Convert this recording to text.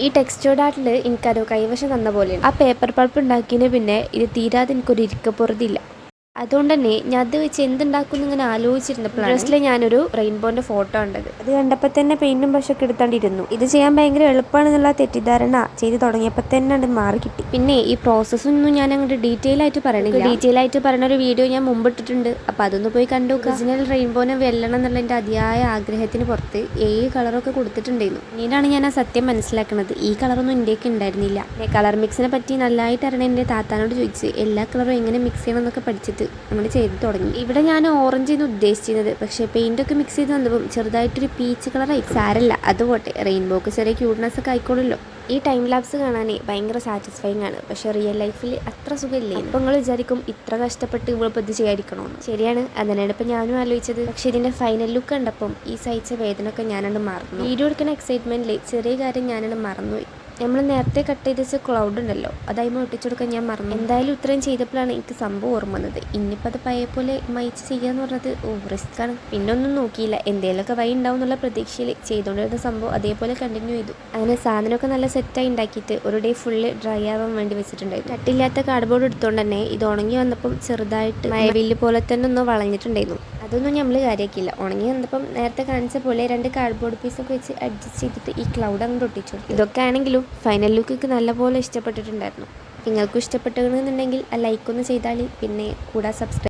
ഈ ടെക്സ്റ്റേർഡ് ആർട്ടിൽ എനിക്കത് കൈവശം തന്ന പോലെയാണ്. ആ പേപ്പർ പൾപ്പ് ഉണ്ടാക്കിയതിന് പിന്നെ ഇത് തീരാതെ എനിക്കൊരു ഇരിക്കപ്പുറതില്ല. അതുകൊണ്ട് തന്നെ ഞാൻ അത് വെച്ച് എന്തുണ്ടാക്കും ഇങ്ങനെ ആലോചിച്ചിരുന്നപ്പോഴാണ് ഡ്രസ്സിൽ ഞാനൊരു റെയിൻബോന്റെ ഫോട്ടോ കണ്ടത്. അത് കണ്ടപ്പോൾ തന്നെ പെയിന്റും ബ്രഷൊക്കെ എടുത്താണ്ടിരുന്നു. ഇത് ചെയ്യാൻ ഭയങ്കര എളുപ്പമാണെന്നുള്ള തെറ്റിദ്ധാരണ ചെയ്ത് തുടങ്ങിയപ്പോൾ തന്നെ അത് മാറി കിട്ടി. പിന്നെ ഈ പ്രോസസ്സൊന്നും ഞാൻ അങ്ങോട്ട് ഡീറ്റെയിൽ ആയിട്ട് പറയണില്ല. ഡീറ്റെയിൽ ആയിട്ട് പറയുന്ന ഒരു വീഡിയോ ഞാൻ മുമ്പ് ഇട്ടിട്ടുണ്ട്. അപ്പോൾ അതൊന്ന് പോയി കണ്ടു. ഒറിജിനൽ റെയിൻബോനെ വെല്ലണം എന്നുള്ള എൻ്റെ അതിയായ ആഗ്രഹത്തിന് പുറത്ത് 7 കളറൊക്കെ കൊടുത്തിട്ടുണ്ടായിരുന്നു. പിന്നീടാണ് ഞാൻ ആ സത്യം മനസ്സിലാക്കുന്നത്. ഈ കളറൊന്നും ഇന്ത്യക്ക് ഉണ്ടായിരുന്നില്ല. കളർ മിക്സിനെ പറ്റി നല്ലതായിട്ട് അറിയണ എൻ്റെ താത്താനോട് ചോദിച്ച് എല്ലാ കളറും എങ്ങനെ മിക്സ് ചെയ്യണം എന്നൊക്കെ പഠിച്ചിട്ട് നമ്മൾ ചെയ്ത് തുടങ്ങി. ഇവിടെ ഞാൻ ഓറഞ്ച് ആണ് ഉദ്ദേശിച്ചിരുന്നത്. പക്ഷേ പെയിൻ്റൊക്കെ മിക്സ് ചെയ്ത് വന്നപ്പം ചെറുതായിട്ടൊരു പീച്ച് കളറായി. സാരല്ല, അതുപോട്ടെ, റെയിൻബോക്ക് ചെറിയ ക്യൂട്ട്നെസ് ഒക്കെ ആയിക്കോളല്ലോ. ഈ ടൈം ലാപ്സ് കാണാൻ ഭയങ്കര സാറ്റിസ്ഫൈങ് ആണ്. പക്ഷേ റിയൽ ലൈഫിൽ അത്ര സുഖമില്ലേ. അപ്പോൾ നിങ്ങൾ വിചാരിക്കും ഇത്ര കഷ്ടപ്പെട്ട് ഇവളിപ്പോൾ ഇത് ചെയ്യാതിരിക്കണമെന്ന്. ശരിയാണ്, അതിനാണ് ഇപ്പം ഞാനും ആലോചിച്ചത്. പക്ഷേ ഇതിൻ്റെ ഫൈനൽ ലുക്ക് കണ്ടപ്പം ഈ സഹിച്ച വേദനയൊക്കെ ഞാനത് മറന്നു. വീഡിയോ എടുക്കുന്ന എക്സൈറ്റ്മെൻറ്റിൽ ചെറിയ കാര്യം ഞാനത് മറന്നുപോയി. നമ്മൾ നേരത്തെ കട്ട് ചെയ്ത് വെച്ച ക്ലൗഡ് ഉണ്ടല്ലോ, അതായത് ഒട്ടിച്ചെടുക്കാൻ ഞാൻ മറന്നു. എന്തായാലും ഇത്രയും ചെയ്തപ്പോഴാണ് എനിക്ക് സംഭവം ഓർമ്മ വന്നത്. ഇനിയിപ്പോൾ അത് പഴയ പോലെ മയിച്ച് ചെയ്യാന്ന് പറഞ്ഞത് റിസ്ക്കാണ്. പിന്നെ ഒന്നും നോക്കിയില്ല, എന്തെങ്കിലുമൊക്കെ വഴി ഉണ്ടാവും എന്നുള്ള പ്രതീക്ഷയിൽ ചെയ്തുകൊണ്ടിരുന്ന സംഭവം അതേപോലെ കണ്ടിന്യൂ ചെയ്തു. അങ്ങനെ സാധനമൊക്കെ നല്ല സെറ്റായി ഉണ്ടാക്കിയിട്ട് ഒരു ഡേ ഫുള്ള് ഡ്രൈ ആവാൻ വേണ്ടി വെച്ചിട്ടുണ്ടായിരുന്നു. കട്ടില്ലാത്ത കാർഡ്ബോർഡ് എടുത്തുകൊണ്ട് തന്നെ ഇത് ഉണങ്ങി വന്നപ്പം ചെറുതായിട്ട് മഴവില്ല് പോലെ തന്നെ ഒന്ന് വളഞ്ഞിട്ടുണ്ടായിരുന്നു. അതൊന്നും നമ്മൾ കാര്യമാക്കിയില്ല. ഉണങ്ങി വന്നപ്പം നേരത്തെ കാണിച്ച പോലെ 2 കാർഡ്ബോർഡ് പീസൊക്കെ വെച്ച് അഡ്ജസ്റ്റ് ചെയ്തിട്ട് ഈ ക്ലൗഡ് അങ്ങോട്ട് ഒട്ടിച്ചു. ഇതൊക്കെ ആണെങ്കിലും ഫൈനൽ ലുക്ക് നല്ലപോലെ ഇഷ്ടപ്പെട്ടിട്ടുണ്ടായിരുന്നു. നിങ്ങൾക്കും ഇഷ്ടപ്പെട്ടിട്ടുണ്ടെങ്കിൽ ആ ലൈക്ക് ഒന്ന് ചെയ്താൽ പിന്നെ കൂടാതെ സബ്സ്ക്രൈബ്